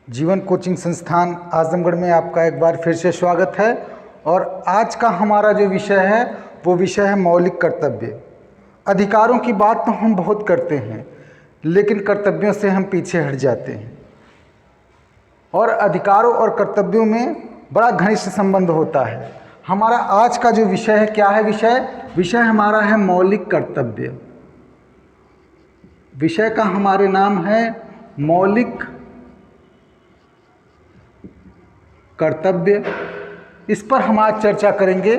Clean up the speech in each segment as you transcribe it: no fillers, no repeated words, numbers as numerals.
जीवन कोचिंग संस्थान आजमगढ़ में आपका एक बार फिर से स्वागत है। और आज का हमारा जो विषय है वो विषय है मौलिक कर्तव्य। अधिकारों की बात तो हम बहुत करते हैं, लेकिन कर्तव्यों से हम पीछे हट जाते हैं। और अधिकारों और कर्तव्यों में बड़ा घनिष्ठ संबंध होता है। हमारा आज का जो विषय है, क्या है विषय हमारा है मौलिक कर्तव्य। विषय का हमारे नाम है मौलिक कर्तव्य। इस पर हम आज चर्चा करेंगे।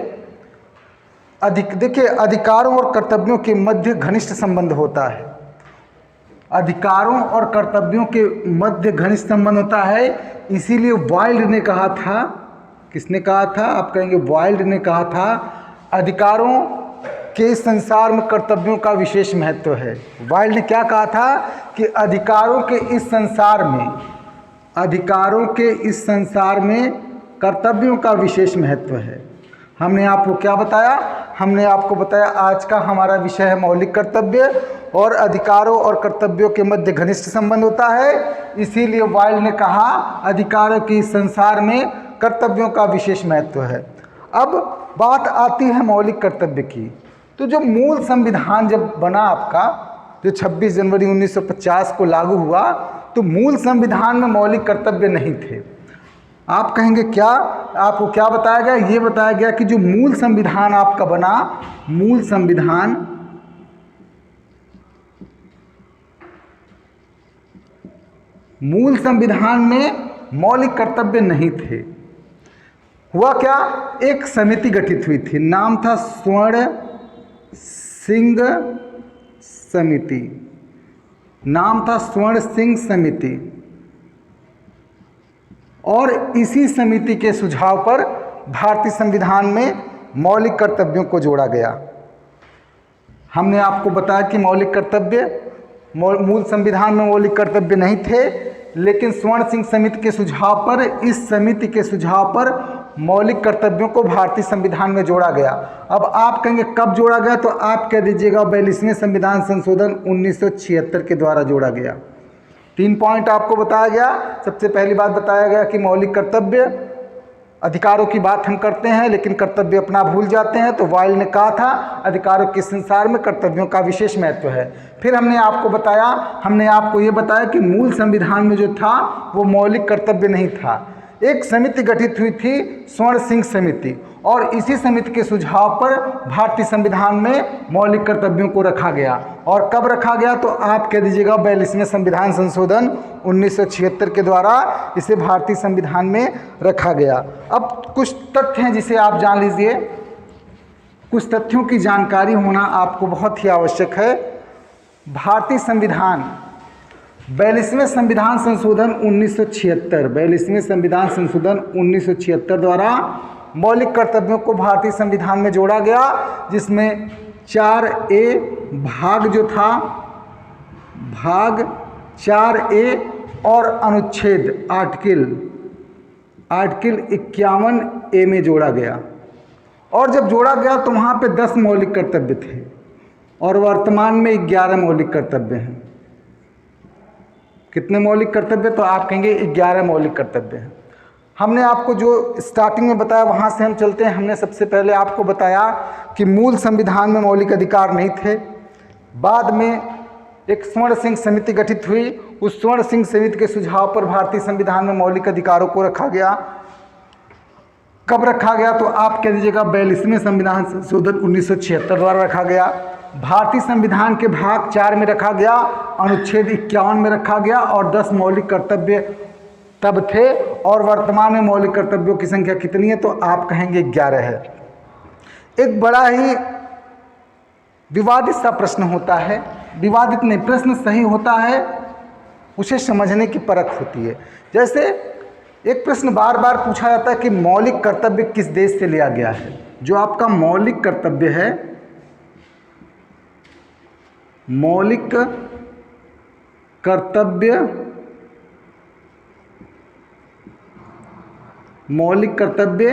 देखिए, अधिकारों और कर्तव्यों के मध्य घनिष्ठ संबंध होता है। अधिकारों और कर्तव्यों के मध्य घनिष्ठ संबंध होता है। इसीलिए वाइल्ड ने कहा था, किसने कहा था? आप कहेंगे वाइल्ड ने कहा था, अधिकारों के इस संसार में कर्तव्यों का विशेष महत्व है। वाइल्ड ने क्या कहा था कि अधिकारों के इस संसार में कर्तव्यों का विशेष महत्व है। हमने आपको क्या बताया? हमने आपको बताया आज का हमारा विषय है मौलिक कर्तव्य, और अधिकारों और कर्तव्यों के मध्य घनिष्ठ संबंध होता है। इसीलिए वाइल्ड ने कहा अधिकारों के इस संसार में कर्तव्यों का विशेष महत्व है। अब बात आती है मौलिक कर्तव्य की। तो जो मूल संविधान जब बना आपका, जो 26 जनवरी 1950 को लागू हुआ, तो मूल संविधान में मौलिक कर्तव्य नहीं थे। आप कहेंगे क्या? आपको क्या बताया गया? ये बताया गया कि जो मूल संविधान आपका बना, मूल संविधान में मौलिक कर्तव्य नहीं थे। हुआ क्या? एक समिति गठित हुई थी, नाम था स्वर्ण सिंह समिति। नाम था स्वर्ण सिंह समिति। और इसी समिति के सुझाव पर भारतीय संविधान में मौलिक कर्तव्यों को जोड़ा गया। हमने आपको बताया कि मौलिक कर्तव्य मूल संविधान में मौलिक कर्तव्य नहीं थे, लेकिन स्वर्ण सिंह समिति के सुझाव पर, इस समिति के सुझाव पर मौलिक कर्तव्यों को भारतीय संविधान में जोड़ा गया। अब आप कहेंगे कब जोड़ा गया? तो आप कह दीजिएगा 42वें संविधान संशोधन 1976 के द्वारा जोड़ा गया। 3 पॉइंट आपको बताया गया। सबसे पहली बात बताया गया कि मौलिक कर्तव्य, अधिकारों की बात हम करते हैं लेकिन कर्तव्य अपना भूल जाते हैं, तो वाइल्ड ने कहा था अधिकारों के संसार में कर्तव्यों का विशेष महत्व है। फिर हमने आपको ये बताया कि मूल संविधान में जो था वो मौलिक कर्तव्य नहीं था। एक समिति गठित हुई थी, स्वर्ण सिंह समिति, और इसी समिति के सुझाव पर भारतीय संविधान में मौलिक कर्तव्यों को रखा गया। और कब रखा गया? तो आप कह दीजिएगा 42वें संविधान संशोधन 1976 के द्वारा इसे भारतीय संविधान में रखा गया। अब कुछ तथ्य हैं जिसे आप जान लीजिए। कुछ तथ्यों की जानकारी होना आपको बहुत ही आवश्यक है। भारतीय संविधान 42वें संविधान संशोधन 1976 द्वारा मौलिक कर्तव्यों को भारतीय संविधान में जोड़ा गया, जिसमें 4A भाग जो था, भाग 4A और अनुच्छेद आर्टिकल 51A में जोड़ा गया। और जब जोड़ा गया तो वहाँ पे 10 मौलिक कर्तव्य थे, और वर्तमान में 11 मौलिक कर्तव्य हैं। कितने मौलिक कर्तव्य? तो आप कहेंगे 11 मौलिक कर्तव्य हैं। हमने आपको जो स्टार्टिंग में बताया वहाँ से हम चलते हैं। हमने सबसे पहले आपको बताया कि मूल संविधान में मौलिक अधिकार नहीं थे। बाद में एक स्वर्ण सिंह समिति गठित हुई। उस स्वर्ण सिंह समिति के सुझाव पर भारतीय संविधान में मौलिक अधिकारों को रखा गया। कब रखा गया? तो आप कह दीजिएगा 42वें संविधान संशोधन 1976 द्वारा रखा गया। भारतीय संविधान के भाग 4 में रखा गया, अनुच्छेद 51 में रखा गया, और 10 मौलिक कर्तव्य तब थे। और वर्तमान में मौलिक कर्तव्यों की संख्या कितनी है? तो आप कहेंगे 11 है। एक बड़ा ही विवादित सा प्रश्न होता है, विवादित नहीं, प्रश्न सही होता है, उसे समझने की परख होती है। जैसे एक प्रश्न बार बार पूछा जाता है कि मौलिक कर्तव्य किस देश से लिया गया है। जो आपका मौलिक कर्तव्य है, मौलिक कर्तव्य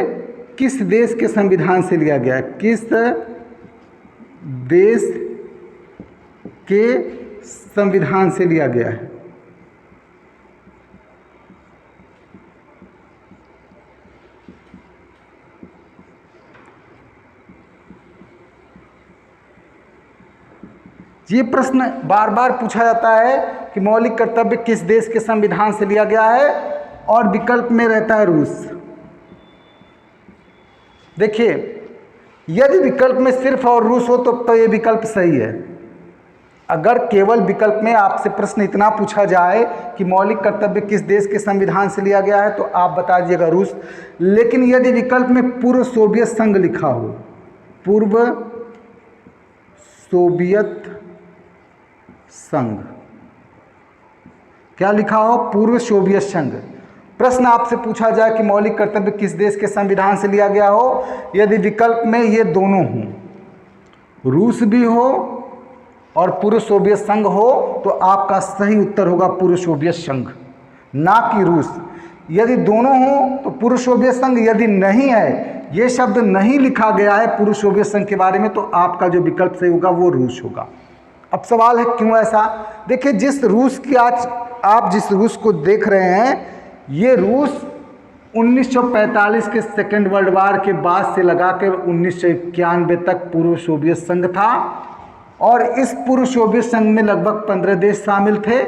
किस देश के संविधान से लिया गया है? किस देश के संविधान से लिया गया है? ये प्रश्न बार बार पूछा जाता है कि मौलिक कर्तव्य किस देश के संविधान से लिया गया है, और विकल्प में रहता है रूस। देखिए, यदि विकल्प में सिर्फ और रूस हो तो ये विकल्प सही है। अगर केवल विकल्प में आपसे प्रश्न इतना पूछा जाए कि मौलिक कर्तव्य किस देश के संविधान से लिया गया है, तो आप बता दीजिएगा रूस। लेकिन यदि विकल्प में पूर्व सोवियत संघ लिखा हो, पूर्व सोवियत संघ, क्या लिखा हो, पूर्व सोवियत संघ, प्रश्न आपसे पूछा जाए कि मौलिक कर्तव्य किस देश के संविधान से लिया गया हो, यदि विकल्प में ये दोनों हों, रूस भी हो और पूर्व सोवियत संघ हो, तो आपका सही उत्तर होगा पूर्व सोवियत संघ, ना कि रूस। यदि दोनों हो तो पूर्व सोवियत संघ, यदि नहीं है, ये शब्द नहीं लिखा गया है पूर्व सोवियत संघ के बारे में, तो आपका जो विकल्प सही होगा वो रूस होगा। अब सवाल है क्यों ऐसा। देखिए, जिस रूस की आज आप जिस रूस को देख रहे हैं, ये रूस 1945 के सेकेंड वर्ल्ड वार के बाद से लगाकर 1991 तक पूर्व सोवियत संघ था, और इस पूर्व सोवियत संघ में लगभग 15 देश शामिल थे।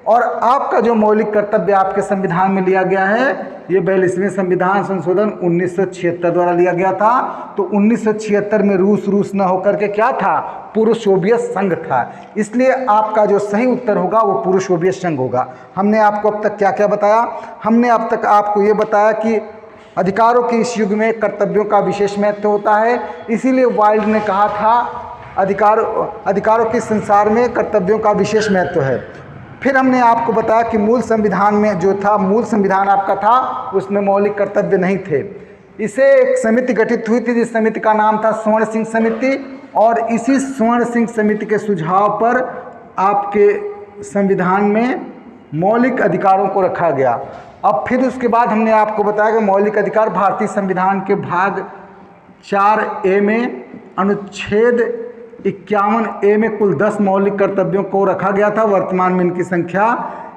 और आपका जो मौलिक कर्तव्य आपके संविधान में लिया गया है, ये 42वें संविधान संशोधन 1976 द्वारा लिया गया था। तो 1976 में रूस न होकर के क्या था, पूर्व सोवियत संघ था। इसलिए आपका जो सही उत्तर होगा वो पूर्व सोवियत संघ होगा। हमने आपको अब तक क्या क्या बताया, हमने अब तक आपको ये बताया कि अधिकारों के इस युग में कर्तव्यों का विशेष महत्व होता है, इसीलिए वाइल्ड ने कहा था अधिकारों के संसार में कर्तव्यों का विशेष महत्व है। फिर हमने आपको बताया कि मूल संविधान में जो था, मूल संविधान आपका था, उसमें मौलिक कर्तव्य नहीं थे। इसे एक समिति गठित हुई थी, जिस समिति का नाम था स्वर्ण सिंह समिति, और इसी स्वर्ण सिंह समिति के सुझाव पर आपके संविधान में मौलिक अधिकारों को रखा गया। अब फिर उसके बाद हमने आपको बताया कि मौलिक अधिकार भारतीय संविधान के भाग 4A में अनुच्छेद 51A में कुल 10 मौलिक कर्तव्यों को रखा गया था, वर्तमान में इनकी संख्या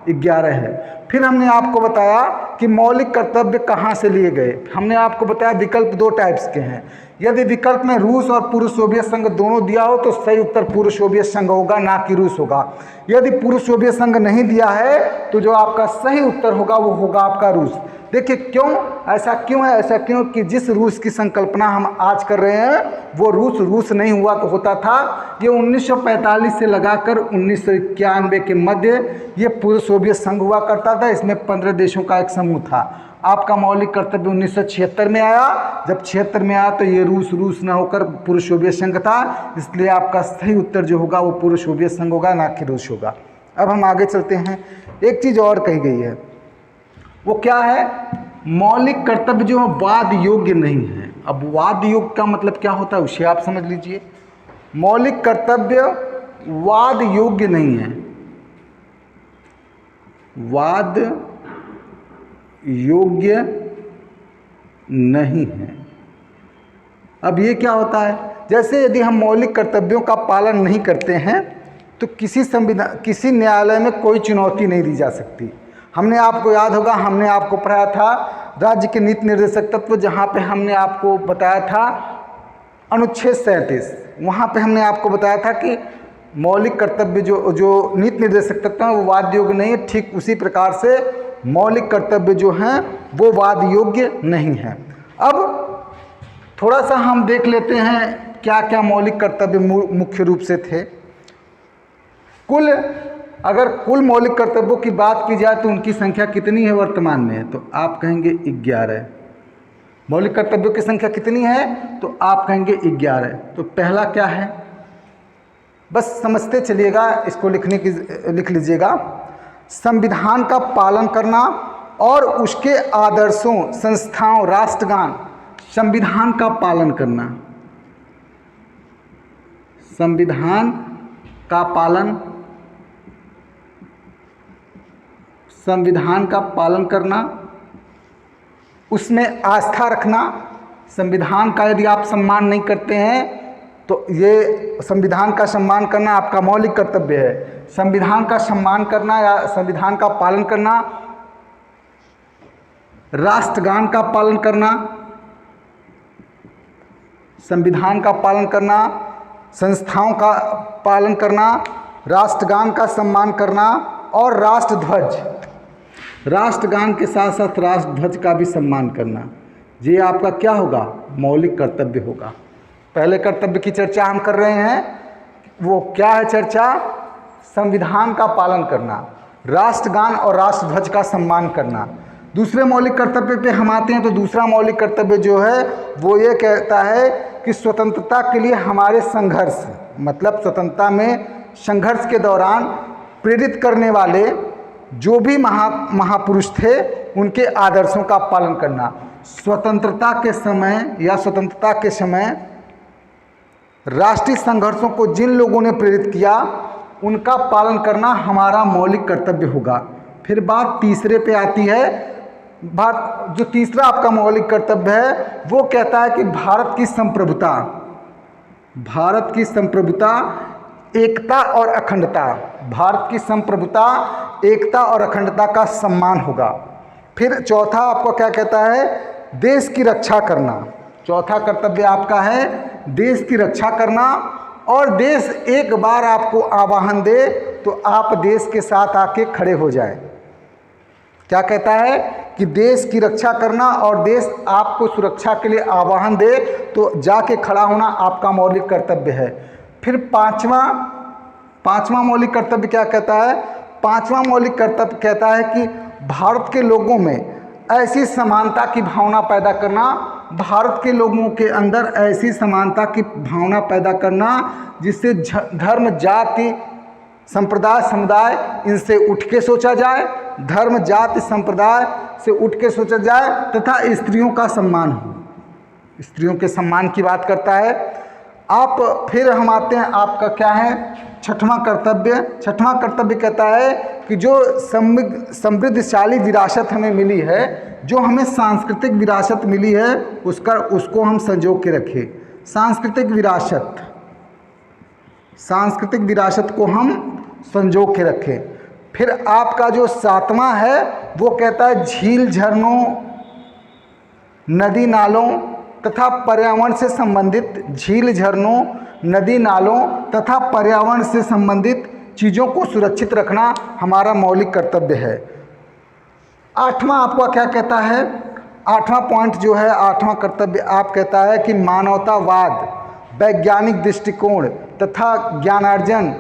11 है। फिर हमने आपको बताया कि मौलिक कर्तव्य कहाँ से लिए गए। हमने आपको बताया विकल्प 2 टाइप्स के हैं। यदि विकल्प में रूस और पूर्व सोवियत संघ दोनों दिया हो तो सही उत्तर पूर्व सोवियत संघ होगा, ना कि रूस होगा। यदि पूर्व सोवियत संघ नहीं दिया है तो जो आपका सही उत्तर होगा वो होगा आपका रूस। देखिए क्यों ऐसा क्यों है, ऐसा क्यों कि जिस रूस की संकल्पना हम आज कर रहे हैं वो रूस नहीं हुआ तो होता था। ये 1945 से लगाकर 1991 के मध्य ये पूर्व सोवियत संघ हुआ करता था। इसमें 15 देशों का एक समूह था। आपका मौलिक कर्तव्य 1976 में आया। जब 76 में आया तो ये रूस न होकर पूर्व सोवियत संघ था, इसलिए आपका सही उत्तर जो होगा वो पूर्व सोवियत संघ होगा, ना कि रूस होगा। अब हम आगे चलते हैं। एक चीज़ और कही गई है, वो क्या है, मौलिक कर्तव्य जो वाद योग्य नहीं है। अब वाद योग्य का मतलब क्या होता है उसे आप समझ लीजिए। मौलिक कर्तव्य वाद योग्य नहीं है, वाद योग्य नहीं है। अब ये क्या होता है, जैसे यदि हम मौलिक कर्तव्यों का पालन नहीं करते हैं तो किसी न्यायालय में कोई चुनौती नहीं दी जा सकती। हमने आपको याद होगा, हमने आपको पढ़ाया था राज्य के नीति निर्देशक तत्व, जहाँ पे हमने आपको बताया था अनुच्छेद 37, वहाँ पे हमने आपको बताया था कि मौलिक कर्तव्य जो नीति निर्देशक तत्व हैं वो वाद योग्य नहीं है। ठीक उसी प्रकार से मौलिक कर्तव्य जो हैं वो वाद योग्य नहीं है। अब थोड़ा सा हम देख लेते हैं क्या क्या मौलिक कर्तव्य मुख्य रूप से थे। अगर कुल मौलिक कर्तव्यों की बात की जाए तो उनकी संख्या कितनी है वर्तमान में, तो आप कहेंगे 11। मौलिक कर्तव्यों की संख्या कितनी है तो आप कहेंगे 11। तो पहला क्या है, बस समझते चलिएगा, इसको लिख लीजिएगा। संविधान का पालन करना और उसके आदर्शों, संस्थाओं, राष्ट्रगान, संविधान का पालन करना, संविधान का पालन, संविधान का पालन करना, उसमें आस्था रखना। संविधान का यदि आप सम्मान नहीं करते हैं तो ये संविधान का सम्मान करना आपका मौलिक कर्तव्य है। संविधान का सम्मान करना या संविधान का पालन करना, राष्ट्रगान का पालन करना, संविधान का पालन करना, संस्थाओं का पालन करना, राष्ट्रगान का सम्मान करना और राष्ट्रध्वज, राष्ट्रगान के साथ साथ राष्ट्रध्वज का भी सम्मान करना, ये आपका क्या होगा? मौलिक कर्तव्य होगा। पहले कर्तव्य की चर्चा हम कर रहे हैं, वो क्या है चर्चा? संविधान का पालन करना, राष्ट्रगान और राष्ट्रध्वज का सम्मान करना। दूसरे मौलिक कर्तव्य पे हम आते हैं तो दूसरा मौलिक कर्तव्य जो है वो ये कहता है कि स्वतंत्रता के लिए हमारे संघर्ष, मतलब स्वतंत्रता में संघर्ष के दौरान प्रेरित करने वाले जो भी महापुरुष थे उनके आदर्शों का पालन करना। स्वतंत्रता के समय या स्वतंत्रता के समय राष्ट्रीय संघर्षों को जिन लोगों ने प्रेरित किया उनका पालन करना हमारा मौलिक कर्तव्य होगा। फिर बात तीसरे पे आती है। जो तीसरा आपका मौलिक कर्तव्य है वो कहता है कि भारत की संप्रभुता, एकता और अखंडता, भारत की संप्रभुता, एकता और अखंडता का सम्मान होगा। फिर चौथा आपको क्या कहता है? देश की रक्षा करना। चौथा कर्तव्य आपका है देश की रक्षा करना, और देश एक बार आपको आह्वान दे तो आप देश के साथ आके खड़े हो जाएं। क्या कहता है कि देश की रक्षा करना और देश आपको सुरक्षा के लिए आह्वान दे तो जाके खड़ा होना आपका मौलिक कर्तव्य है। फिर पांचवा मौलिक कर्तव्य क्या कहता है? पांचवा मौलिक कर्तव्य कहता है कि भारत के लोगों में ऐसी समानता की भावना पैदा करना, भारत के लोगों के अंदर ऐसी समानता की भावना पैदा करना जिससे धर्म, जाति, संप्रदाय, समुदाय इनसे उठ के सोचा जाए, धर्म, जाति, संप्रदाय से उठ के सोचा जाए तथा स्त्रियों का सम्मान हो। स्त्रियों के सम्मान की बात करता है। फिर हम आते हैं, आपका क्या है? छठवां कर्तव्य। छठवां कर्तव्य कहता है कि जो समृद्धशाली विरासत हमें मिली है, जो हमें सांस्कृतिक विरासत मिली है उसको हम संजो के रखें। सांस्कृतिक विरासत को हम संजो के रखें। फिर आपका जो सातवां है वो कहता है झील, झरनों, नदी नालों तथा पर्यावरण से संबंधित, झील, झरनों, नदी नालों तथा पर्यावरण से संबंधित चीज़ों को सुरक्षित रखना हमारा मौलिक कर्तव्य है। आठवां आपका क्या कहता है? आठवां पॉइंट जो है, आठवां कर्तव्य आप कहता है कि मानवतावाद, वैज्ञानिक दृष्टिकोण तथा ज्ञानार्जन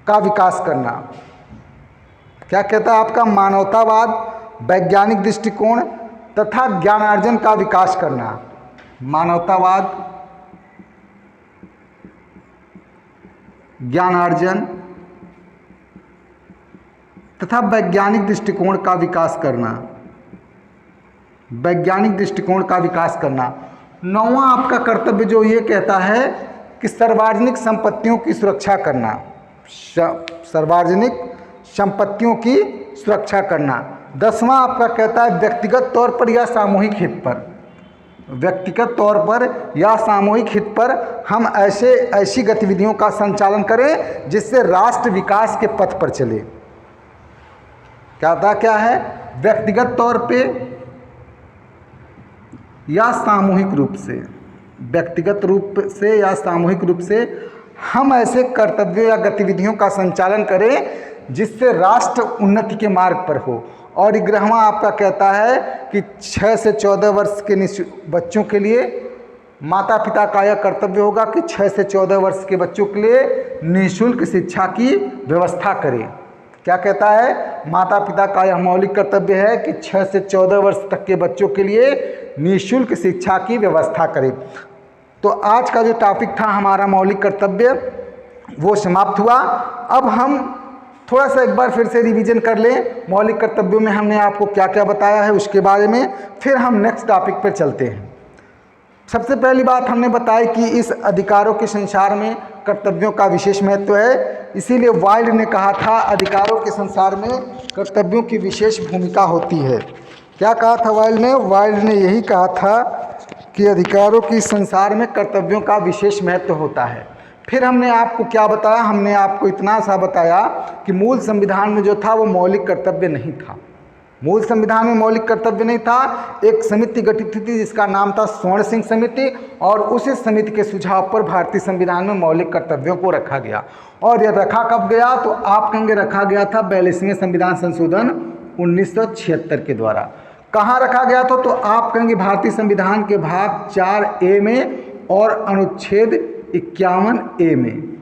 का विकास करना। क्या कहता है आपका? मानवतावाद, वैज्ञानिक दृष्टिकोण तथा ज्ञानार्जन का विकास करना। मानवतावाद, ज्ञानार्जन तथा वैज्ञानिक दृष्टिकोण का विकास करना। वैज्ञानिक दृष्टिकोण का विकास करना। नौवां आपका कर्तव्य जो ये कहता है कि सार्वजनिक संपत्तियों की सुरक्षा करना। सार्वजनिक संपत्तियों की सुरक्षा करना। 10वां आपका कहता है व्यक्तिगत तौर पर या सामूहिक हित पर, व्यक्तिगत तौर पर या सामूहिक हित पर हम ऐसी गतिविधियों का संचालन करें जिससे राष्ट्र विकास के पथ पर चले। क्या है? व्यक्तिगत तौर पे या सामूहिक रूप से, व्यक्तिगत रूप से या सामूहिक रूप से हम ऐसे कर्तव्यों या गतिविधियों का संचालन करें जिससे राष्ट्र उन्नति के मार्ग पर हो। और 11वां आपका कहता है कि 6 से 14 वर्ष के बच्चों के लिए माता पिता का यह कर्तव्य होगा कि 6 से 14 वर्ष के बच्चों के लिए निःशुल्क शिक्षा की व्यवस्था करें। क्या कहता है? माता पिता का यह मौलिक कर्तव्य है कि 6 से 14 वर्ष तक के बच्चों के लिए निःशुल्क शिक्षा की व्यवस्था करें। तो आज का जो टॉपिक था हमारा मौलिक कर्तव्य वो समाप्त हुआ। अब हम थोड़ा सा एक बार फिर से रिवीजन कर लें मौलिक कर्तव्यों में हमने आपको क्या क्या बताया है उसके बारे में, फिर हम नेक्स्ट टॉपिक पर चलते हैं। सबसे पहली बात हमने बताई कि इस अधिकारों के संसार में कर्तव्यों का विशेष महत्व है, इसीलिए वाइल्ड ने कहा था अधिकारों के संसार में कर्तव्यों की विशेष भूमिका होती है। क्या कहा था वाइल्ड ने? वाइल्ड ने यही कहा था कि अधिकारों के संसार में कर्तव्यों का विशेष महत्व होता है। फिर हमने आपको क्या बताया? हमने आपको इतना सा बताया कि मूल संविधान में जो था वो मौलिक कर्तव्य नहीं था। मूल संविधान में मौलिक कर्तव्य नहीं था। एक समिति गठित थी जिसका नाम था स्वर्ण सिंह समिति, और उसी समिति के सुझाव पर भारतीय संविधान में मौलिक कर्तव्यों को रखा गया। और यह रखा कब गया, तो आप कहेंगे रखा गया था 42वें संविधान संशोधन 1976 के द्वारा। कहाँ रखा गया था, तो आप कहेंगे भारतीय संविधान के भाग 4A में और अनुच्छेद 51A में।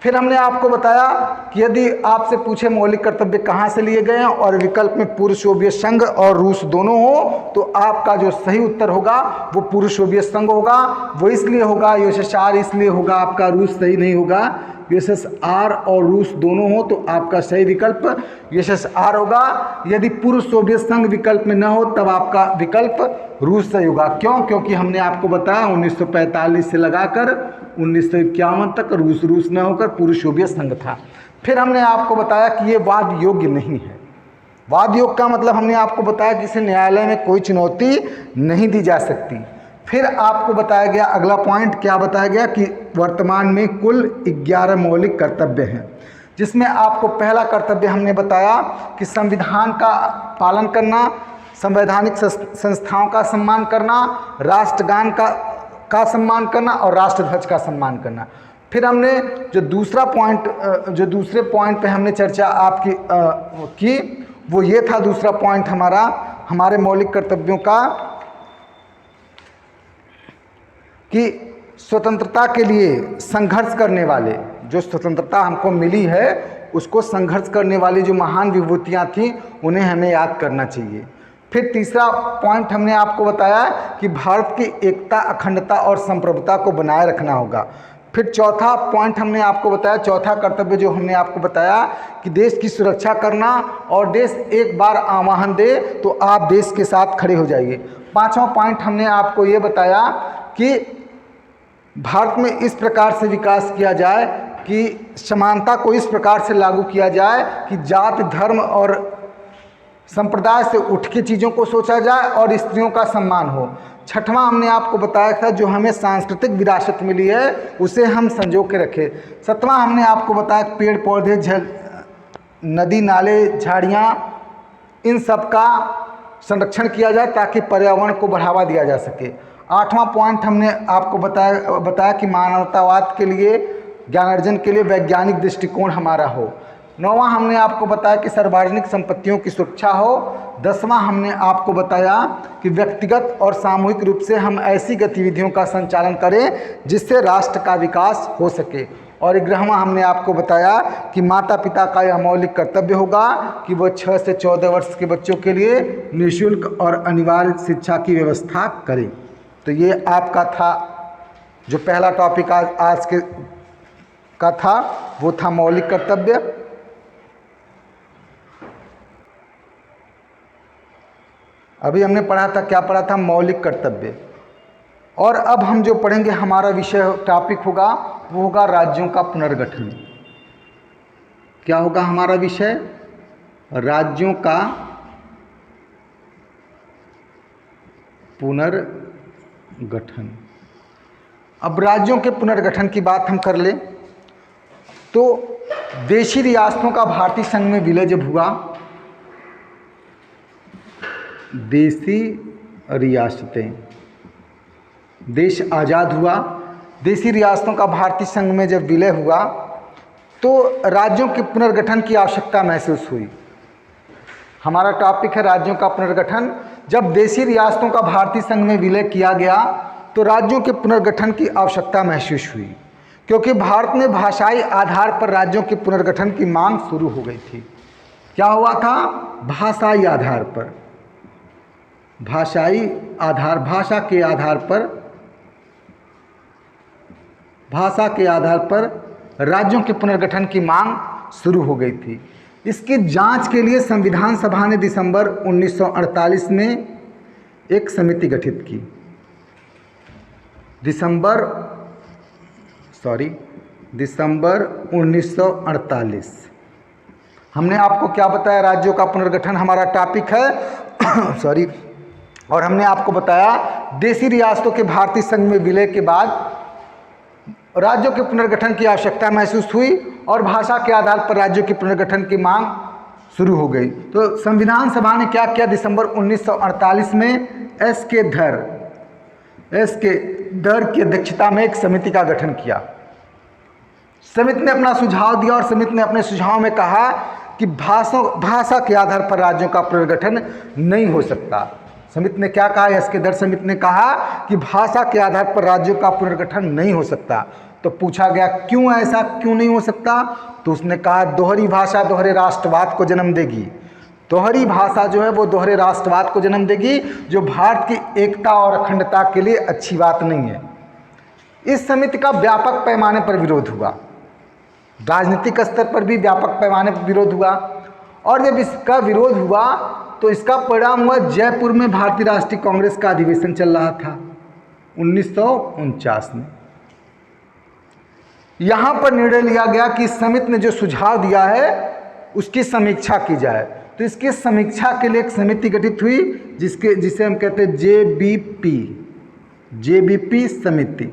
फिर हमने आपको बताया कि यदि आपसे पूछे मौलिक कर्तव्य कहाँ से लिए गए हैं और विकल्प में पूर्व सोवियत संघ और रूस दोनों हो, तो आपका जो सही उत्तर होगा वो पूर्व सोवियत संघ होगा। वो इसलिए होगा, यूएसएसआर इसलिए होगा, आपका रूस सही नहीं होगा। यूएसएसआर और रूस दोनों हो तो आपका सही विकल्प यूएसएसआर होगा। यदि पूर्व सोवियत संघ विकल्प में न हो तब आपका विकल्प रूस सही होगा। क्यों? क्योंकि हमने आपको बताया 1945 से लगाकर 1951 तक रूस न होकर पूर्व सोवियत संघ था। फिर हमने आपको बताया कि ये वाद योग्य नहीं है। वाद योग्य का मतलब हमने आपको बताया कि इसे न्यायालय में कोई चुनौती नहीं दी जा सकती। फिर आपको बताया गया अगला पॉइंट, क्या बताया गया कि वर्तमान में कुल 11 मौलिक कर्तव्य हैं, जिसमें आपको पहला कर्तव्य हमने बताया कि संविधान का पालन करना, संवैधानिक संस्थाओं का सम्मान करना, राष्ट्रगान का सम्मान करना और राष्ट्रध्वज का सम्मान करना। फिर हमने जो दूसरे पॉइंट पे हमने चर्चा आपकी की, वो ये था दूसरा पॉइंट हमारे मौलिक कर्तव्यों का, कि स्वतंत्रता के लिए संघर्ष करने वाले, जो स्वतंत्रता हमको मिली है उसको संघर्ष करने वाली जो महान विभूतियाँ थीं उन्हें हमें याद करना चाहिए। फिर तीसरा पॉइंट हमने आपको बताया कि भारत की एकता, अखंडता और संप्रभुता को बनाए रखना होगा। फिर चौथा पॉइंट हमने आपको बताया, चौथा कर्तव्य जो हमने आपको बताया कि देश की सुरक्षा करना, और देश एक बार आह्वान दे तो आप देश के साथ खड़े हो जाइए। पांचवा पॉइंट हमने आपको ये बताया कि भारत में इस प्रकार से विकास किया जाए कि समानता को इस प्रकार से लागू किया जाए कि जाति, धर्म और संप्रदाय से उठ के चीज़ों को सोचा जाए और स्त्रियों का सम्मान हो। छठवां हमने आपको बताया था जो हमें सांस्कृतिक विरासत मिली है उसे हम संजो के रखें। सातवां हमने आपको बताया पेड़ पौधे, नदी नाले, झाड़ियाँ, इन सब का संरक्षण किया जाए ताकि पर्यावरण को बढ़ावा दिया जा सके। आठवां पॉइंट हमने आपको बताया कि मानवतावाद के लिए, ज्ञानार्जन के लिए वैज्ञानिक दृष्टिकोण हमारा हो। नौवां हमने आपको बताया कि सार्वजनिक संपत्तियों की सुरक्षा हो। 10वां हमने आपको बताया कि व्यक्तिगत और सामूहिक रूप से हम ऐसी गतिविधियों का संचालन करें जिससे राष्ट्र का विकास हो सके। और 11वां हमने आपको बताया कि माता पिता का यह मौलिक कर्तव्य होगा कि वो 6 से 14 वर्ष के बच्चों के लिए निःशुल्क और अनिवार्य शिक्षा की व्यवस्था करें। तो ये आपका था जो पहला टॉपिक आज के का था, वो था मौलिक कर्तव्य। अभी हमने पढ़ा था, क्या पढ़ा था? मौलिक कर्तव्य। और अब हम जो पढ़ेंगे हमारा विषय टॉपिक होगा वो होगा राज्यों का पुनर्गठन। क्या होगा हमारा विषय? राज्यों का पुनर्गठन। अब राज्यों के पुनर्गठन की बात हम कर लें तो देशी रियासतों का भारतीय संघ में विलय जब हुआ, देशी रियासतें, देश आज़ाद हुआ, देशी रियासतों का भारतीय संघ में जब विलय हुआ तो राज्यों के पुनर्गठन की आवश्यकता महसूस हुई। हमारा टॉपिक है राज्यों का पुनर्गठन। जब देशी रियासतों का भारतीय संघ में विलय किया गया तो राज्यों के पुनर्गठन की आवश्यकता महसूस हुई, क्योंकि भारत में भाषाई आधार पर राज्यों के पुनर्गठन की मांग शुरू हो गई थी। क्या हुआ था? भाषाई आधार पर, भाषाई आधार, भाषा के आधार पर राज्यों के पुनर्गठन की मांग शुरू हो गई थी। इसकी जांच के लिए संविधान सभा ने दिसंबर 1948 में एक समिति गठित की। दिसंबर 1948। हमने आपको क्या बताया? राज्यों का पुनर्गठन हमारा टॉपिक है और हमने आपको बताया देशी रियासतों के भारतीय संघ में विलय के बाद राज्यों के पुनर्गठन की आवश्यकता महसूस हुई और भाषा के आधार पर राज्यों के पुनर्गठन की मांग शुरू हो गई। तो संविधान सभा ने क्या किया, दिसंबर 1948 में एस के धर की अध्यक्षता में एक समिति का गठन किया। समिति ने अपना सुझाव दिया और समिति ने अपने सुझाव में कहा कि भाषा के आधार पर राज्यों का पुनर्गठन नहीं हो सकता। समिति ने क्या कहा, एस के धर समिति ने कहा कि भाषा के आधार पर राज्यों का पुनर्गठन नहीं हो सकता। तो पूछा गया क्यों, ऐसा क्यों नहीं हो सकता? तो उसने कहा दोहरी भाषा दोहरे राष्ट्रवाद को जन्म देगी। दोहरी भाषा जो है वो दोहरे राष्ट्रवाद को जन्म देगी, जो भारत की एकता और अखंडता के लिए अच्छी बात नहीं है। इस समिति का व्यापक पैमाने पर विरोध हुआ, राजनीतिक स्तर पर भी व्यापक पैमाने पर विरोध हुआ। और जब इसका विरोध हुआ तो इसका परिणाम हुआ, जयपुर में भारतीय राष्ट्रीय कांग्रेस का अधिवेशन चल रहा था 1949 में। यहाँ पर निर्णय लिया गया कि समिति ने जो सुझाव दिया है उसकी समीक्षा की जाए। तो इसकी समीक्षा के लिए एक समिति गठित हुई जिसे हम कहते हैं जेबीपी समिति।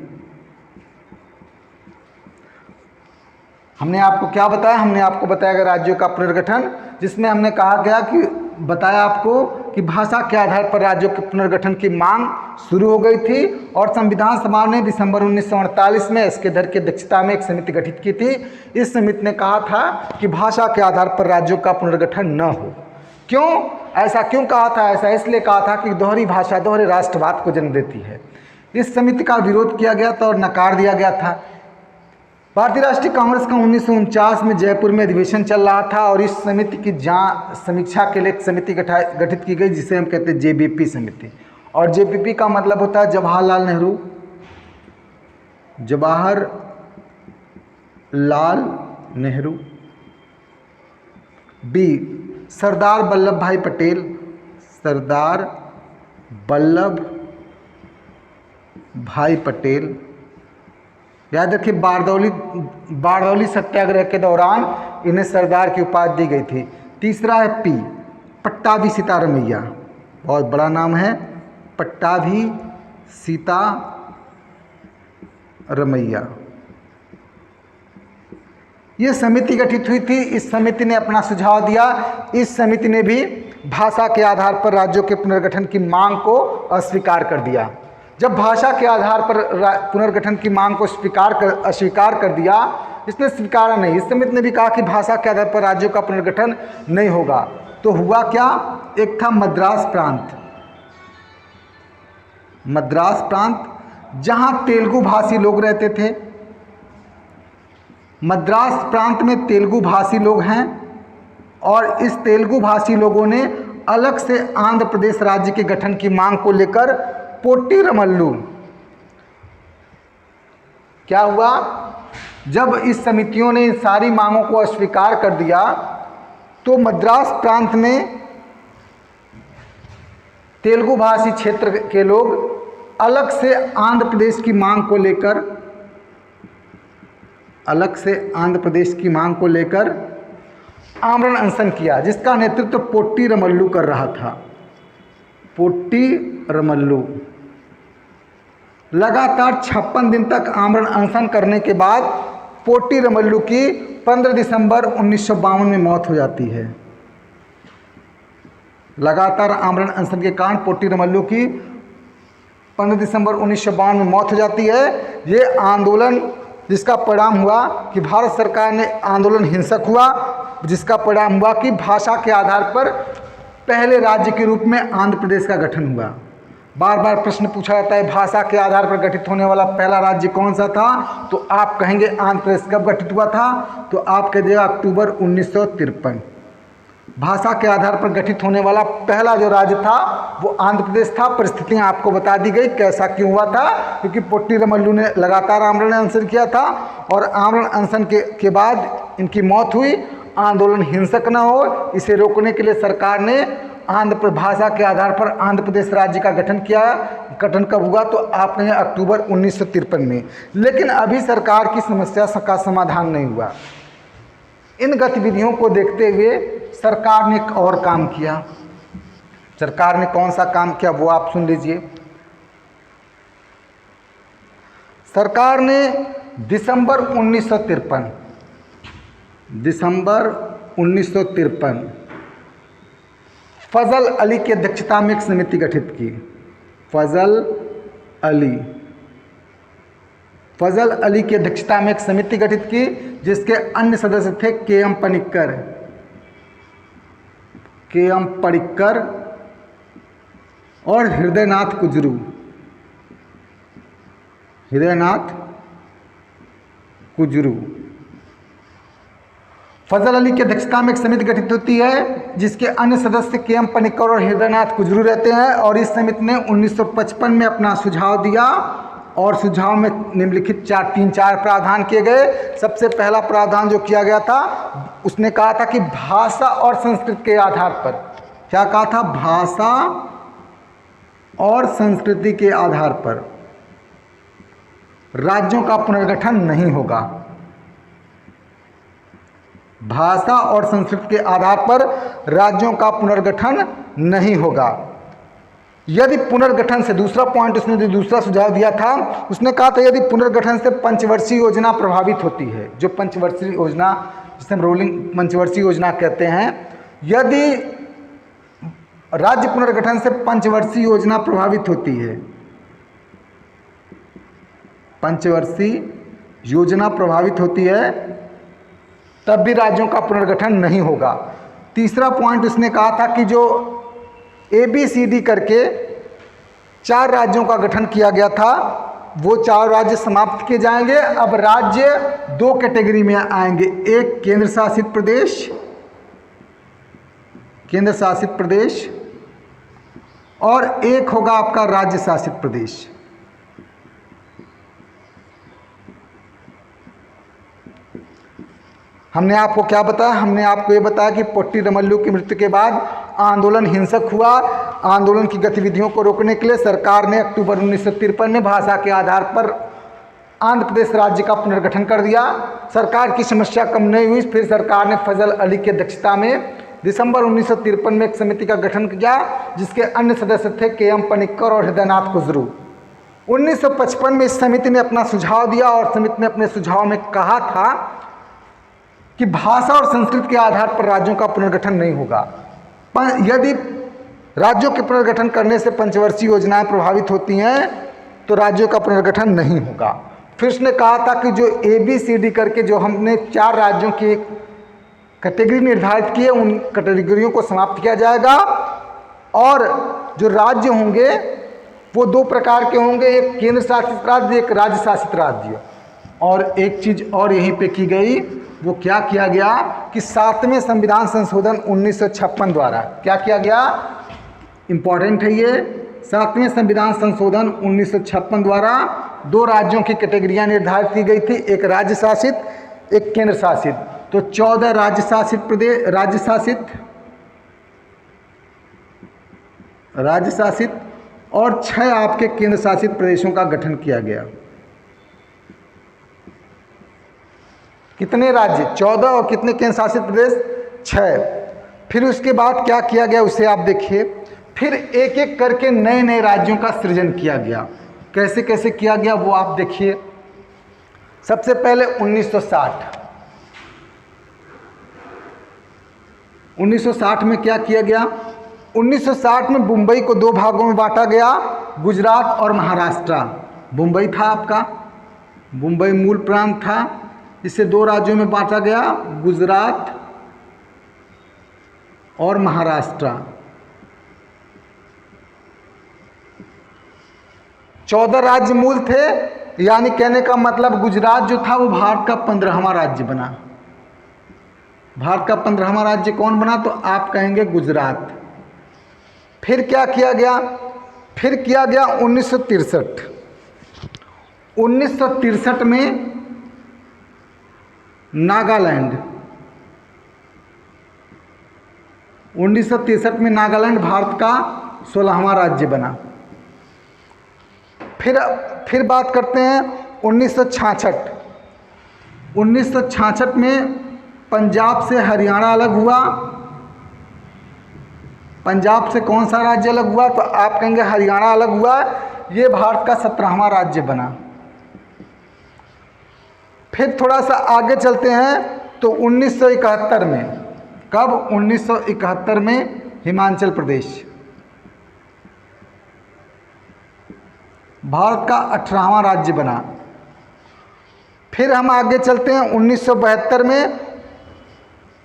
हमने आपको क्या बताया, हमने आपको बताया राज्यों का पुनर्गठन, जिसमें हमने कहा गया कि बताया आपको कि भाषा के आधार पर राज्यों के पुनर्गठन की मांग शुरू हो गई थी और संविधान सभा ने दिसंबर 1948 में एस के धर की अध्यक्षता में एक समिति गठित की थी। इस समिति ने कहा था कि भाषा के आधार पर राज्यों का पुनर्गठन न हो। क्यों, ऐसा क्यों कहा था? ऐसा इसलिए कहा था कि दोहरी भाषा दोहरे राष्ट्रवाद को जन्म देती है। इस समिति का विरोध किया गया था और नकार दिया गया था। भारतीय राष्ट्रीय कांग्रेस का 1949 में जयपुर में अधिवेशन चल रहा था और इस समिति की समीक्षा के लिए एक समिति गठित की गई जिसे हम कहते हैं जेबीपी समिति। और जेबीपी का मतलब होता है जवाहरलाल नेहरू, बी सरदार वल्लभ भाई पटेल। याद रखिए बारदौली सत्याग्रह के दौरान इन्हें सरदार की उपाधि दी गई थी। तीसरा है पी पट्टाभी सीतारमैया, बहुत बड़ा नाम है, पट्टाभी सीतारमैया। ये समिति गठित हुई थी, इस समिति ने अपना सुझाव दिया। इस समिति ने भी भाषा के आधार पर राज्यों के पुनर्गठन की मांग को अस्वीकार कर दिया। जब भाषा के आधार पर पुनर्गठन की मांग को अस्वीकार कर दिया, इसने स्वीकारा नहीं। इस समिति ने भी कहा कि भाषा के आधार पर राज्यों का पुनर्गठन नहीं होगा। तो हुआ क्या, एक था मद्रास प्रांत जहां तेलुगु भाषी लोग रहते थे। मद्रास प्रांत में तेलुगु भाषी लोग हैं और इस तेलुगु भाषी लोगों ने अलग से आंध्र प्रदेश राज्य के गठन की मांग को लेकर पोट्टी रमल्लू। क्या हुआ, जब इस समितियों ने इन सारी मांगों को अस्वीकार कर दिया तो मद्रास प्रांत में तेलुगु भाषी क्षेत्र के लोग अलग से आंध्र प्रदेश की मांग को लेकर आमरण अनशन किया, जिसका नेतृत्व पोट्टी रमल्लू कर रहा था। पोट्टी रमल्लू लगातार 56 दिन तक आमरण अनशन करने के बाद पोट्टी रमल्लू की 15 दिसंबर 1952 में मौत हो जाती है। लगातार आमरण अनशन के कारण पोट्टी रमल्लू की 15 दिसंबर 1952 में मौत हो जाती है। ये आंदोलन जिसका परिणाम हुआ कि भारत सरकार ने आंदोलन हिंसक हुआ, जिसका परिणाम हुआ कि भाषा के आधार पर पहले राज्य के रूप में आंध्र प्रदेश का गठन हुआ। बार बार प्रश्न पूछा जाता है भाषा के आधार पर गठित होने वाला पहला राज्य कौन सा था, तो आप कहेंगे आंध्र प्रदेश। कब गठित हुआ था, तो आप कह दिएगा अक्टूबर 1953। भाषा के आधार पर गठित होने वाला पहला जो राज्य था वो आंध्र प्रदेश था। परिस्थितियां आपको बता दी गई कैसा क्यों हुआ था, क्योंकि पोट्टी रमल्लू ने लगातार आमरण अनशन किया था और आमरण अनशन के बाद इनकी मौत हुई। आंदोलन हिंसक न हो, इसे रोकने के लिए सरकार ने भाषा के आधार पर आंध्र प्रदेश राज्य का गठन किया। गठन कब हुआ, तो आपने अक्टूबर 1953 में। लेकिन अभी सरकार की समस्या का समाधान नहीं हुआ। इन गतिविधियों को देखते हुए सरकार ने एक और काम किया। सरकार ने कौन सा काम किया वो आप सुन लीजिए। सरकार ने दिसंबर 1953 फजल अली की अध्यक्षता में एक समिति गठित की। फजल अली की अध्यक्षता में एक समिति गठित की, जिसके अन्य सदस्य थे के.एम. पनिक्कर और हृदयनाथ कुजरू। फजल अली की अध्यक्षता में एक समिति गठित होती है, जिसके अन्य सदस्य के.एम. पनिक्कर और हृदयनाथ कुजरू रहते हैं। और इस समिति ने 1955 में अपना सुझाव दिया और सुझाव में निम्नलिखित तीन चार प्रावधान किए गए। सबसे पहला प्रावधान जो किया गया था, उसने कहा था कि भाषा और संस्कृति के आधार पर, क्या कहा था, भाषा और संस्कृति के आधार पर राज्यों का पुनर्गठन नहीं होगा। भाषा और संस्कृति के आधार पर राज्यों का पुनर्गठन नहीं होगा। यदि पुनर्गठन से, दूसरा पॉइंट उसने जो दूसरा सुझाव दिया था, उसने कहा था यदि पुनर्गठन से पंचवर्षीय योजना प्रभावित होती है, जो पंचवर्षीय योजना जिसे हम रोलिंग पंचवर्षीय योजना कहते हैं, यदि राज्य पुनर्गठन से पंचवर्षीय योजना प्रभावित होती है, पंचवर्षीय योजना प्रभावित होती है, तब भी राज्यों का पुनर्गठन नहीं होगा। तीसरा पॉइंट उसने कहा था कि जो ABCD करके 4 राज्यों का गठन किया गया था, वो 4 राज्य समाप्त किए जाएंगे। अब राज्य 2 कैटेगरी में आएंगे, एक केंद्र शासित प्रदेश और एक होगा आपका राज्य शासित प्रदेश। हमने आपको क्या बताया, हमने आपको ये बताया कि पोट्टी रमल्लू की मृत्यु के बाद आंदोलन हिंसक हुआ। आंदोलन की गतिविधियों को रोकने के लिए सरकार ने अक्टूबर 1953 में भाषा के आधार पर आंध्र प्रदेश राज्य का पुनर्गठन कर दिया। सरकार की समस्या कम नहीं हुई, फिर सरकार ने फजल अली की अध्यक्षता में दिसंबर 1953 में एक समिति का गठन किया, जिसके अन्य सदस्य थे के.एम. पनिक्कर और हृदयनाथ कुजरू। 1955 में इस समिति ने अपना सुझाव दिया और समिति ने अपने सुझाव में कहा था कि भाषा और संस्कृति के आधार पर राज्यों का पुनर्गठन नहीं होगा। यदि राज्यों के पुनर्गठन करने से पंचवर्षीय योजनाएं प्रभावित होती हैं, तो राज्यों का पुनर्गठन नहीं होगा। फिर उसने कहा था कि जो ABCD करके जो हमने 4 राज्यों की कैटेगरी निर्धारित की है, उन कैटेगरियों को समाप्त किया जाएगा और जो राज्य होंगे वो 2 प्रकार के होंगे, एक केंद्र शासित राज्य, एक राज्य शासित राज्य। और एक चीज़ और यहीं पे की गई, वो क्या किया गया कि 7वें संविधान संशोधन 1956 द्वारा, क्या किया गया, इम्पॉर्टेंट है ये, 7वें संविधान संशोधन 1956 द्वारा 2 राज्यों की कैटेगरियां निर्धारित की गई थी, एक राज्य शासित, एक केंद्र शासित। तो 14 राज्य शासित और 6 आपके केंद्र शासित प्रदेशों का गठन किया गया। कितने राज्य, 14 और कितने केंद्र शासित प्रदेश, 6। फिर उसके बाद क्या किया गया उसे आप देखिए, फिर एक एक करके नए नए राज्यों का सृजन किया गया। कैसे कैसे किया गया वो आप देखिए। सबसे पहले 1960 में क्या किया गया, 1960 में मुंबई को 2 भागों में बांटा गया, गुजरात और महाराष्ट्र। मुंबई था आपका, मुंबई मूल प्रांत था, इसे 2 राज्यों में बांटा गया, गुजरात और महाराष्ट्र। 14 राज्य मूल थे, यानी कहने का मतलब गुजरात जो था वो भारत का 15वां राज्य बना। भारत का 15वां राज्य कौन बना, तो आप कहेंगे गुजरात। फिर क्या किया गया, फिर किया गया 1963 में नागालैंड, 1963 में नागालैंड भारत का 16वां राज्य बना। फिर बात करते हैं 1966 में पंजाब से हरियाणा अलग हुआ। पंजाब से कौन सा राज्य अलग हुआ, तो आप कहेंगे हरियाणा अलग हुआ, ये भारत का 17वां राज्य बना। फिर थोड़ा सा आगे चलते हैं तो 1971 में, कब, 1971 में हिमाचल प्रदेश। भारत का 18वां राज्य बना। फिर हम आगे चलते हैं 1972 में।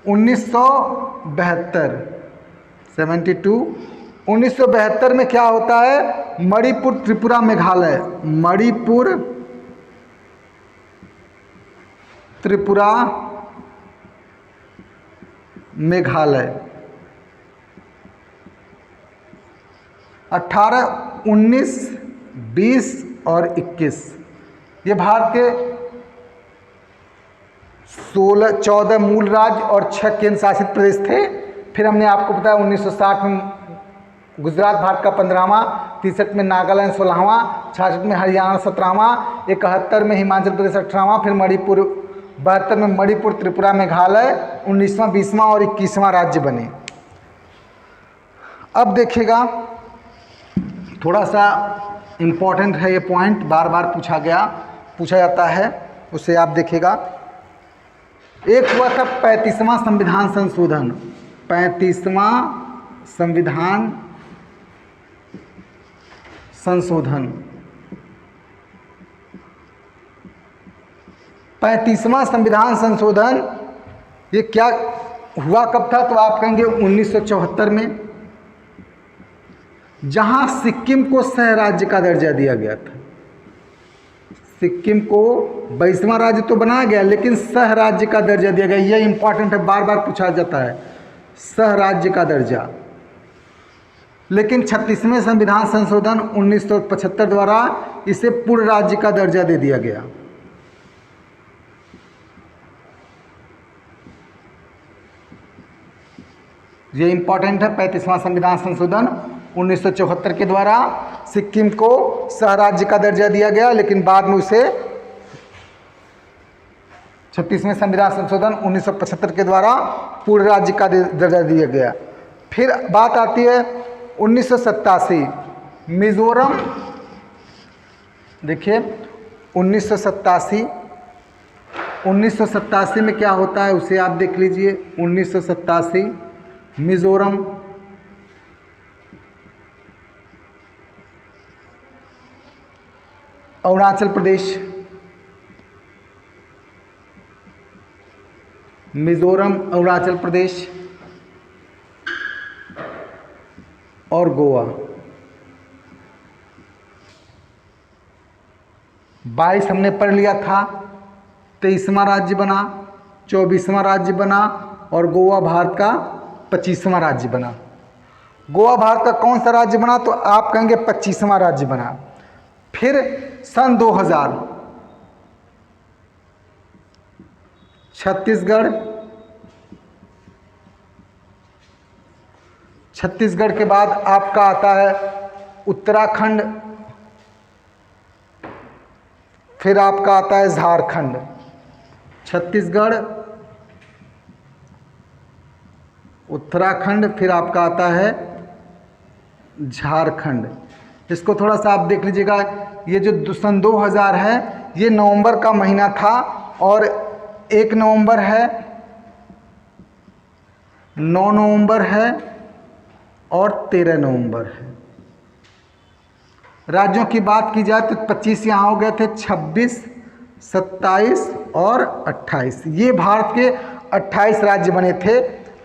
1972 में क्या होता है? मणिपुर, त्रिपुरा, मेघालय। मणिपुर, त्रिपुरा, मेघालय। 18, 19, 20 और 21 ये भारत के 14 मूल राज्य और 6 केंद्र शासित प्रदेश थे। फिर हमने आपको बताया 1960 में गुजरात भारत का 15वां, 63 में नागालैंड 16वां, 66 में हरियाणा 17वां, 71 में हिमाचल प्रदेश 18वां, फिर मणिपुर 72 में मणिपुर, त्रिपुरा, मेघालय 19वां, 20वां और 21वां राज्य बने। अब देखिएगा, थोड़ा सा इम्पोर्टेंट है ये पॉइंट, बार बार पूछा जाता है, उसे आप देखिएगा। एक हुआ था 35वां संविधान संशोधन। 35वां संविधान संशोधन। 35वां संविधान संशोधन ये क्या हुआ, कब था? तो आप कहेंगे 1974 में, जहां सिक्किम को सह राज्य का दर्जा दिया गया था। सिक्किम को 22वां राज्य तो बनाया गया, लेकिन सह राज्य का दर्जा दिया गया। यह इंपॉर्टेंट है, बार बार पूछा जाता है, सह राज्य का दर्जा। लेकिन 36वें संविधान संशोधन 1975 द्वारा इसे पूर्ण राज्य का दर्जा दे दिया गया। ये इंपॉर्टेंट है, 35वां संविधान संशोधन 1974 के द्वारा सिक्किम को सह राज्य का दर्जा दिया गया, लेकिन बाद में उसे 36वें संविधान संशोधन 1975 के द्वारा पूर्ण राज्य का दर्जा दिया गया। फिर बात आती है 1987, मिजोरम। देखिए 1987 में क्या होता है उसे आप देख लीजिए। 1987 मिजोरम, अरुणाचल प्रदेश, मिजोरम, अरुणाचल प्रदेश और गोवा। 22 हमने पढ़ लिया था, 23वां राज्य बना, 24वां राज्य बना और गोवा भारत का 25वां राज्य बना। गोवा भारत का कौन सा राज्य बना? तो आप कहेंगे 25वां राज्य बना। फिर सन 2000 छत्तीसगढ़ के बाद आपका आता है उत्तराखंड, फिर आपका आता है झारखंड। छत्तीसगढ़, उत्तराखंड, फिर आपका आता है झारखंड। इसको थोड़ा सा आप देख लीजिएगा। ये जो सन 2000 है ये नवंबर का महीना था और 1 नवंबर है, 9 नवंबर है और 13 नवंबर है। राज्यों की बात की जाए तो 25 यहाँ हो गए थे, 26, 27 और 28। ये भारत के 28 राज्य बने थे।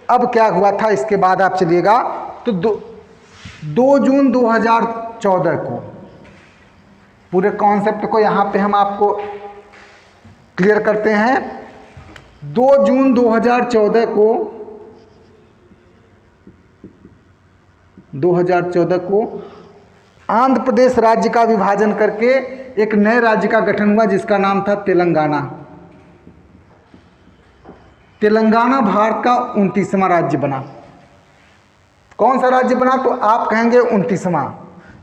अब क्या हुआ था इसके बाद आप चलिएगा तो 2 जून 2014 को, पूरे कॉन्सेप्ट को यहाँ पे हम आपको क्लियर करते हैं। 2 जून 2014 को आंध्र प्रदेश राज्य का विभाजन करके एक नए राज्य का गठन हुआ जिसका नाम था तेलंगाना। तेलंगाना भारत का 29वां राज्य बना। कौन सा राज्य बना? तो आप कहेंगे 29वां।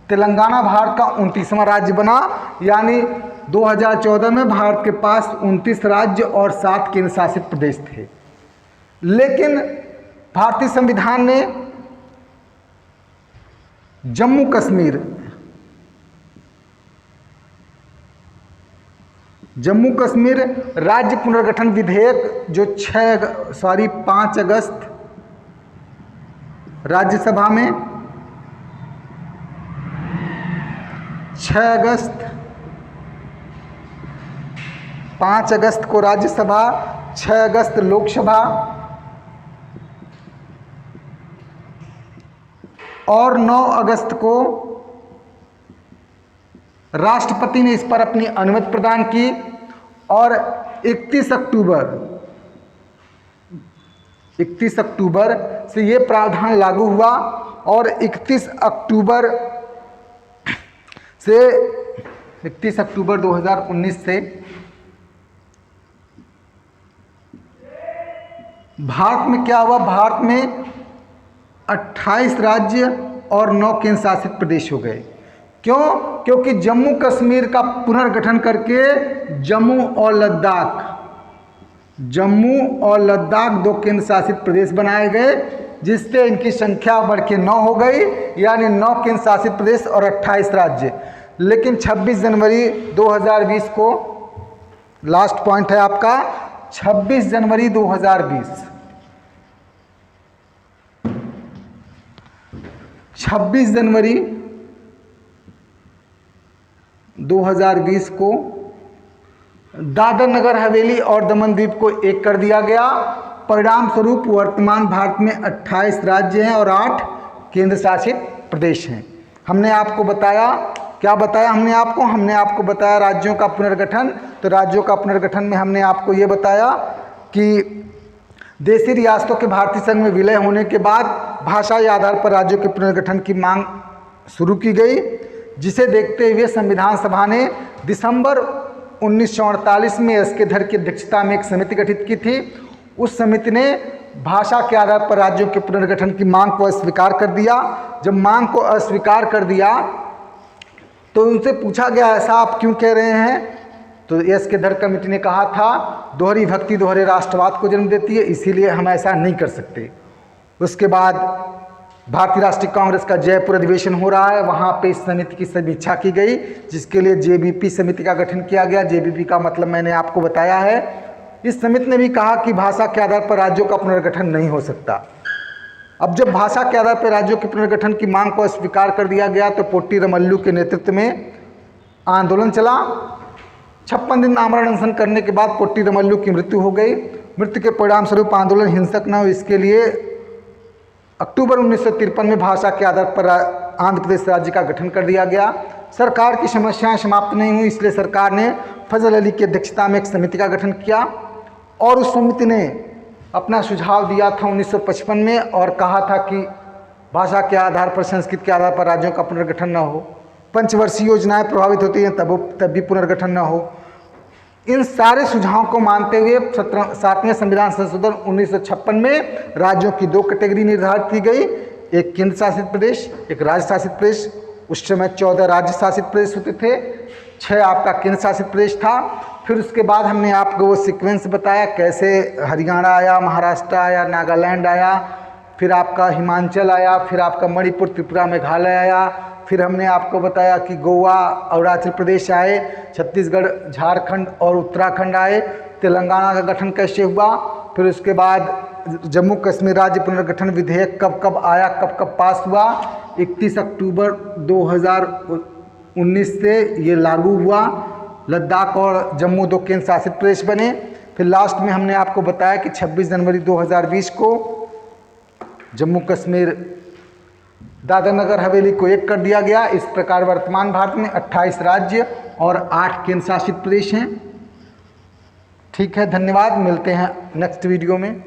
तेलंगाना भारत का 29वां राज्य बना, यानी 2014 में भारत के पास 29 राज्य और 7 केंद्र शासित प्रदेश थे। लेकिन भारतीय संविधान ने जम्मू कश्मीर राज्य पुनर्गठन विधेयक जो 5 अगस्त राज्यसभा में 6 अगस्त, 5 अगस्त को राज्यसभा, 6 अगस्त लोकसभा और 9 अगस्त को राष्ट्रपति ने इस पर अपनी अनुमति प्रदान की और 31 अक्टूबर से ये प्रावधान लागू हुआ और 31 अक्टूबर 2019 से भारत में क्या हुआ, भारत में 28 राज्य और 9 केंद्र शासित प्रदेश हो गए। क्यों? क्योंकि जम्मू कश्मीर का पुनर्गठन करके जम्मू और लद्दाख 2 केंद्र शासित प्रदेश बनाए गए, जिससे इनकी संख्या बढ़ के 9 हो गई, यानी 9 केंद्र शासित प्रदेश और 28 राज्य। लेकिन 26 जनवरी 2020 को, लास्ट पॉइंट है आपका, 26 जनवरी 2020, 26 जनवरी 2020 को दादर नगर हवेली और दमन द्वीप को एक कर दिया गया। परिणाम स्वरूप वर्तमान भारत में 28 राज्य हैं और 8 केंद्र शासित प्रदेश हैं। हमने आपको बताया, क्या बताया हमने आपको बताया राज्यों का पुनर्गठन। तो राज्यों का पुनर्गठन में हमने आपको ये बताया कि देशी रियासतों के भारतीय संघ में विलय होने के बाद भाषाई आधार पर राज्यों के पुनर्गठन की मांग शुरू की गई, जिसे देखते हुए संविधान सभा ने दिसंबर 1948 में एस के धर की अध्यक्षता में एक समिति गठित की थी। उस समिति ने भाषा के आधार पर राज्यों के पुनर्गठन की मांग को अस्वीकार कर दिया। जब मांग को अस्वीकार कर दिया तो उनसे पूछा गया, ऐसा आप क्यों कह रहे हैं? तो एस के धर कमेटी ने कहा था, दोहरी भक्ति दोहरे राष्ट्रवाद को जन्म देती है, इसीलिए हम ऐसा नहीं कर सकते। उसके बाद भारतीय राष्ट्रीय कांग्रेस का जयपुर अधिवेशन हो रहा है, वहाँ पे इस समिति की समीक्षा की गई, जिसके लिए जेबीपी समिति का गठन किया गया। जेबीपी का मतलब मैंने आपको बताया है। इस समिति ने भी कहा कि भाषा के आधार पर राज्यों का पुनर्गठन नहीं हो सकता। अब जब भाषा के आधार पर राज्यों के पुनर्गठन की मांग को स्वीकार कर दिया गया तो पोट्टी रमल्लू के नेतृत्व में आंदोलन चला। 56 दिन आमरण अनशन करने के बाद पोट्टी रमल्लू की मृत्यु हो गई। मृत्यु के परिणाम स्वरूप आंदोलन हिंसक न हो, इसके लिए अक्टूबर 1953 में भाषा के आधार पर आंध्र प्रदेश राज्य का गठन कर दिया गया। सरकार की समस्याएं समाप्त नहीं हुई, इसलिए सरकार ने फजल अली की अध्यक्षता में एक समिति का गठन किया और उस समिति ने अपना सुझाव दिया था 1955 में और कहा था कि भाषा के आधार पर, संस्कृत के आधार पर राज्यों का पुनर्गठन न हो। पंचवर्षीय योजनाएं प्रभावित होती हैं तब भी पुनर्गठन न हो। इन सारे सुझावों को मानते हुए 7वें संविधान संशोधन 1956 में राज्यों की 2 कैटेगरी निर्धारित की गई, एक केंद्र शासित प्रदेश, एक राज्य शासित प्रदेश। उस समय 14 राज्य शासित प्रदेश होते थे, 6 आपका केंद्र शासित प्रदेश था। फिर उसके बाद हमने आपको वो सीक्वेंस बताया, कैसे हरियाणा आया, महाराष्ट्र आया, नागालैंड आया, फिर आपका हिमाचल आया, फिर आपका मणिपुर, त्रिपुरा, मेघालय आया। फिर हमने आपको बताया कि गोवा, अरुणाचल प्रदेश आए, छत्तीसगढ़, झारखंड और उत्तराखंड आए। तेलंगाना का गठन कैसे हुआ। फिर उसके बाद जम्मू कश्मीर राज्य पुनर्गठन विधेयक कब आया, कब पास हुआ। 31 अक्टूबर 2019 से ये लागू हुआ। लद्दाख और जम्मू 2 केंद्र शासित प्रदेश बने। फिर लास्ट में हमने आपको बताया कि 26 जनवरी 2020 को जम्मू कश्मीर, दादर नगर हवेली को एक कर दिया गया। इस प्रकार वर्तमान भारत में 28 राज्य और 8 केंद्र शासित प्रदेश हैं। ठीक है, धन्यवाद। मिलते हैं नेक्स्ट वीडियो में।